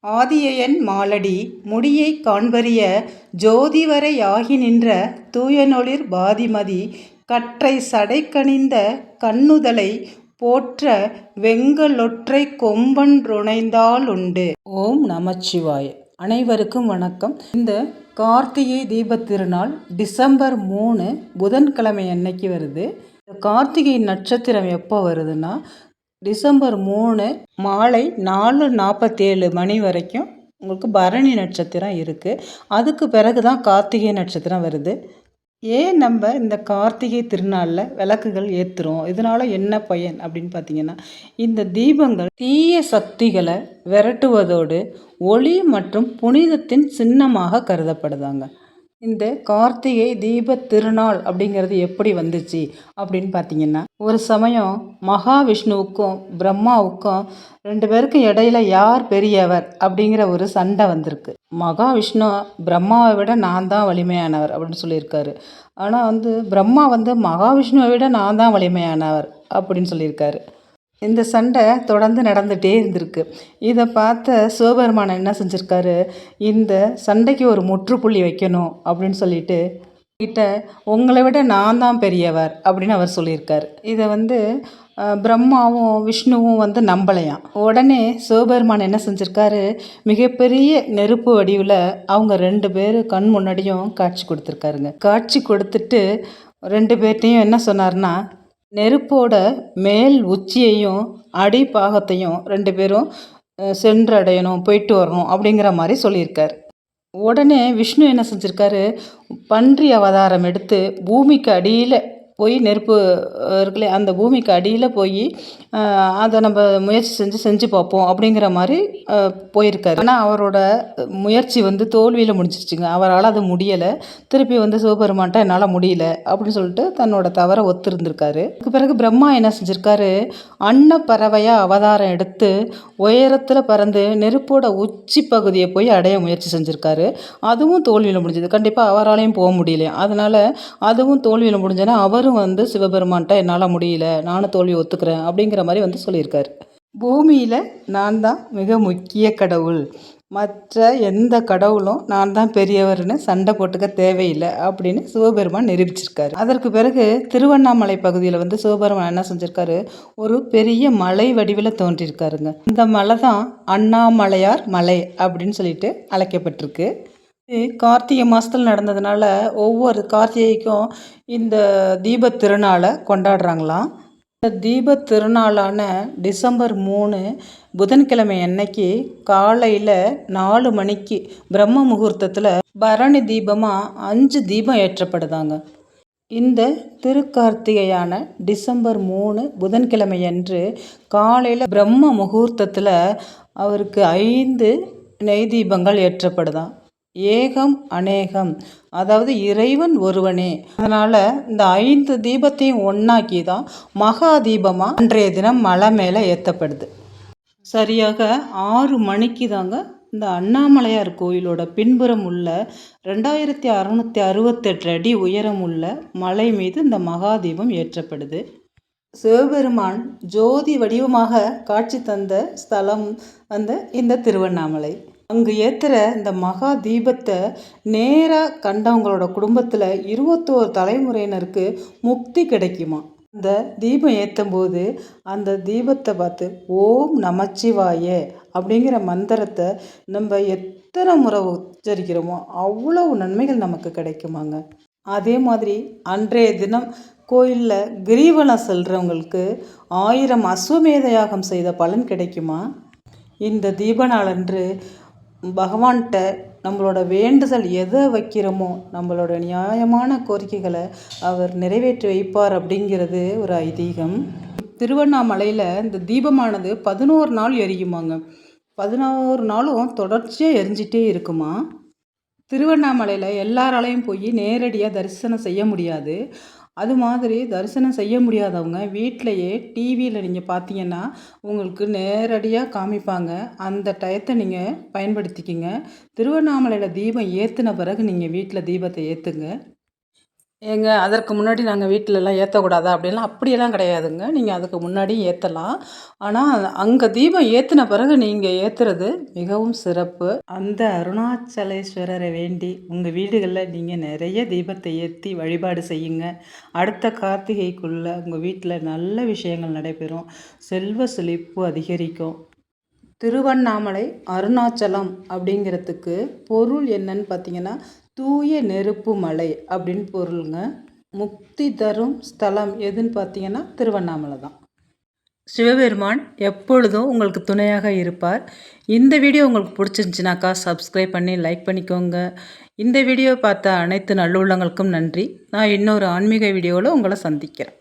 ஆதியன் மாலடி முடியைக் காண்பரிய ஜோதிவரை யாகிநின்ற தூயனொளிர் பாதிமதி கற்றை சடைக்கணிந்த கண்ணுதலை போற்ற வெங்கலொற்றைக் கொம்பன் றுணைந்தாலுண்டு. ஓம் நமச்சிவாய. அனைவருக்கும் வணக்கம். இந்த கார்த்திகை தீபத் திருநாள் டிசம்பர் 3 புதன்கிழமை அன்னைக்கு வருது. கார்த்திகை நட்சத்திரம் எப்போ வருதுன்னா டிசம்பர் 3 மாலை 4:47 மணி வரைக்கும் உங்களுக்கு பரணி நட்சத்திரம் இருக்குது. அதுக்கு பிறகு தான் கார்த்திகை நட்சத்திரம் வருது. ஏன் நம்ம இந்த கார்த்திகை திருநாளில் விளக்குகள் ஏற்றுறோம், இதனால் என்ன பயன் அப்படின்னு பார்த்தீங்கன்னா, இந்த தீபங்கள் தீய சக்திகளை விரட்டுவதோடு ஒளி மற்றும் புனிதத்தின் சின்னமாக கருதப்படுதாங்க. இந்த கார்த்திகை தீபத் திருநாள் அப்படிங்கிறது எப்படி வந்துச்சு அப்படின்னு பார்த்தீங்கன்னா, ஒரு சமயம் மகாவிஷ்ணுவுக்கும் பிரம்மாவுக்கும் 2 பேருக்கும் இடையில யார் பெரியவர் அப்படிங்கிற ஒரு சண்டை வந்திருக்கு. மகாவிஷ்ணு பிரம்மாவை விட நான் தான் வலிமையானவர் அப்படின்னு சொல்லியிருக்காரு. ஆனால் பிரம்மா மகாவிஷ்ணுவை விட நான் தான் வலிமையானவர் அப்படின்னு சொல்லியிருக்காரு. இந்த சண்டை தொடர்ந்து நடந்துகிட்டே இருந்திருக்கு. இதை பார்த்த சிவபெருமான் என்ன செஞ்சுருக்காரு, இந்த சண்டைக்கு ஒரு முற்றுப்புள்ளி வைக்கணும் அப்படின்னு சொல்லிட்டு உங்களை விட நான் தான் பெரியவர் அப்படின்னு அவர் சொல்லியிருக்காரு. இதை பிரம்மாவும் விஷ்ணுவும் நம்பலையாம். உடனே சிவபெருமான் என்ன செஞ்சுருக்காரு, மிகப்பெரிய நெருப்பு வடிவில் அவங்க 2 பேர் கண் முன்னாடியும் காட்சி கொடுத்துருக்காருங்க. காட்சி கொடுத்துட்டு 2 பேர்ட்டையும் என்ன சொன்னார்னா, நெருப்போட மேல் உச்சியையும் அடிப்பாகத்தையும் 2 பேரும் சென்றடையணும், போயிட்டு வரணும் அப்படிங்கிற மாதிரி சொல்லியிருக்கார். உடனே விஷ்ணு என்ன செஞ்சுருக்காரு, பன்றி அவதாரம் எடுத்து பூமிக்கு அடியில் போய் நெருப்பு இருக்குல்ல, அந்த பூமிக்கு அடியில் போய் அதை நம்ம முயற்சி செஞ்சு பார்ப்போம் அப்படிங்கிற மாதிரி போயிருக்காரு. ஆனால் அவரோட முயற்சி தோல்வியில் முடிஞ்சிருச்சுங்க. அவரால் அது முடியலை. திருப்பி சிவபெருமான்ட்ட என்னால் முடியல அப்படின்னு சொல்லிட்டு தன்னோட தவறை ஒத்துருந்துருக்காரு. அதுக்கு பிறகு பிரம்மா என்ன செஞ்சுருக்காரு, அன்னப்பறவையாக அவதாரம் எடுத்து உயரத்தில் பறந்து நெருப்போட உச்சி பகுதியை போய் அடைய முயற்சி செஞ்சுருக்காரு. அதுவும் தோல்வியில் முடிஞ்சது. கண்டிப்பாக அவராலையும் போக முடியலையா. அதனால் அதுவும் தோல்வியில் முடிஞ்சேன்னா அவரும் சிவபெருமான்ட்ட என்னால் முடியல, நானும் தோல்வி ஒத்துக்கிறேன் அப்படிங்கிற மாதிரி சொல்லியிருக்காரு. பூமியில் நான் தான் மிக முக்கிய கடவுள், மற்ற எந்த கடவுளும் நான் தான் பெரியவர்னு சண்டை போட்டுக்க தேவையில்லை அப்படின்னு சிவபெருமான் நிரூபிச்சிருக்காரு. அதற்கு பிறகு திருவண்ணாமலை பகுதியில் சிவபெருமான் என்ன செஞ்சுருக்காரு, ஒரு பெரிய மலை வடிவில் தோன்றியிருக்காருங்க. இந்த மலை தான் அண்ணாமலையார் மலை அப்படின்னு சொல்லிட்டு அழைக்கப்பட்டிருக்கு. கார்த்திகை மாதத்தில் நடந்ததுனால ஒவ்வொரு கார்த்திகைக்கும் இந்த தீபத் திருநாளை கொண்டாடுறாங்களாம். இந்த தீபத் திருநாளான டிசம்பர் 3 புதன்கிழமை அன்னைக்கு காலையில் 4 மணிக்கு பிரம்ம முகூர்த்தத்தில் பரணி தீபமாக 5 தீபம் ஏற்றப்படுதாங்க. இந்த திருக்கார்த்திகையான டிசம்பர் 3 புதன்கிழமை அன்று காலையில் பிரம்ம முகூர்த்தத்தில் அவருக்கு 5 நெய் தீபங்கள் ஏற்றப்படுதான். ஏகம் அநேகம், அதாவது இறைவன் ஒருவனே. அதனால் இந்த 5 தீபத்தையும் ஒன்றாக்கி தான் மகா தீபமாக அன்றைய தினம் மலை மேலே ஏற்றப்படுது. சரியாக 6 மணிக்கு தாங்க இந்த அண்ணாமலையார் கோயிலோட பின்புறம் உள்ள 2668 அடி உயரம் உள்ள மலை மீது இந்த மகா தீபம் ஏற்றப்படுது. சிவபெருமான் ஜோதி வடிவமாக காட்சி தந்த ஸ்தலம் இந்த திருவண்ணாமலை. அங்கு ஏற்றுற இந்த மகா தீபத்தை நேராக கண்டவங்களோட குடும்பத்தில் 21 தலைமுறையினருக்கு முக்தி கிடைக்குமா. இந்த தீபம் ஏற்றும் போது அந்த தீபத்தை பார்த்து ஓம் நமச்சிவாய அப்படிங்கிற மந்திரத்தை நம்ம எத்தனை முறை உச்சரிக்கிறோமோ அவ்வளவு நன்மைகள் நமக்கு கிடைக்குமாங்க. அதே மாதிரி அன்றைய தினம் கோயிலில் கிரிவலம் செல்கிறவங்களுக்கு 1000 அஸ்வமேத யாகம் செய்த பலன் கிடைக்குமா. இந்த தீப நாளன்று பகவான்கிட்ட நம்மளோட வேண்டுதல் எதை வைக்கிறோமோ நம்மளோட நியாயமான கோரிக்கைகளை அவர் நிறைவேற்றி வைப்பார் அப்படிங்கிறது ஒரு ஐதீகம். திருவண்ணாமலையில் இந்த தீபமானது 11 நாள் எரியுமாங்க. 11 நாளும் தொடர்ச்சியாக எரிஞ்சிட்டே இருக்குமா. திருவண்ணாமலையில் எல்லாராலையும் போய் நேரடியாக தரிசனம் செய்ய முடியாது. அது மாதிரி தரிசனம் செய்ய முடியாதவங்க வீட்டிலையே டிவியில் நீங்கள் பார்த்தீங்கன்னா உங்களுக்கு நேரடியாக காமிப்பாங்க. அந்த டயத்தை நீங்கள் பயன்படுத்திக்கிங்க. திருவண்ணாமலையில் தீபம் ஏற்றின பிறகு நீங்கள் வீட்டில் தீபத்தை ஏற்றுங்க. ஏங்க அதற்கு முன்னாடி நாங்கள் வீட்டிலலாம் ஏற்றக்கூடாதா அப்படிலாம் அப்படியெல்லாம் கிடையாதுங்க. நீங்கள் அதுக்கு முன்னாடியும் ஏற்றலாம். ஆனால் அங்கே தீபம் ஏற்றின பிறகு நீங்கள் ஏற்றுறது மிகவும் சிறப்பு. அந்த அருணாச்சலேஸ்வரரை வேண்டி உங்கள் வீடுகளில் நீங்கள் நிறைய தீபத்தை ஏற்றி வழிபாடு செய்யுங்க. அடுத்த கார்த்திகைக்குள்ளே உங்கள் வீட்டில் நல்ல விஷயங்கள் நடைபெறும். செல்வ செழிப்பு அதிகரிக்கும். திருவண்ணாமலை அருணாச்சலம் அப்படிங்கிறதுக்கு பொருள் என்னன்னு பார்த்தீங்கன்னா, தூய நெருப்பு மலை அப்படின்னு பொருளுங்க. முக்தி தரும் ஸ்தலம் எதுன்னு பார்த்தீங்கன்னா திருவண்ணாமலை தான். சிவபெருமான் எப்பொழுதும் உங்களுக்கு துணையாக இருப்பார். இந்த வீடியோ உங்களுக்கு பிடிச்சிருந்துச்சினாக்கா சப்ஸ்கிரைப் பண்ணி லைக் பண்ணிக்கோங்க. இந்த வீடியோ பார்த்த அனைத்து நல்லுள்ளங்களுக்கும் நன்றி. நான் இன்னொரு ஆன்மீக வீடியோவில் உங்களை சந்திக்கிறேன்.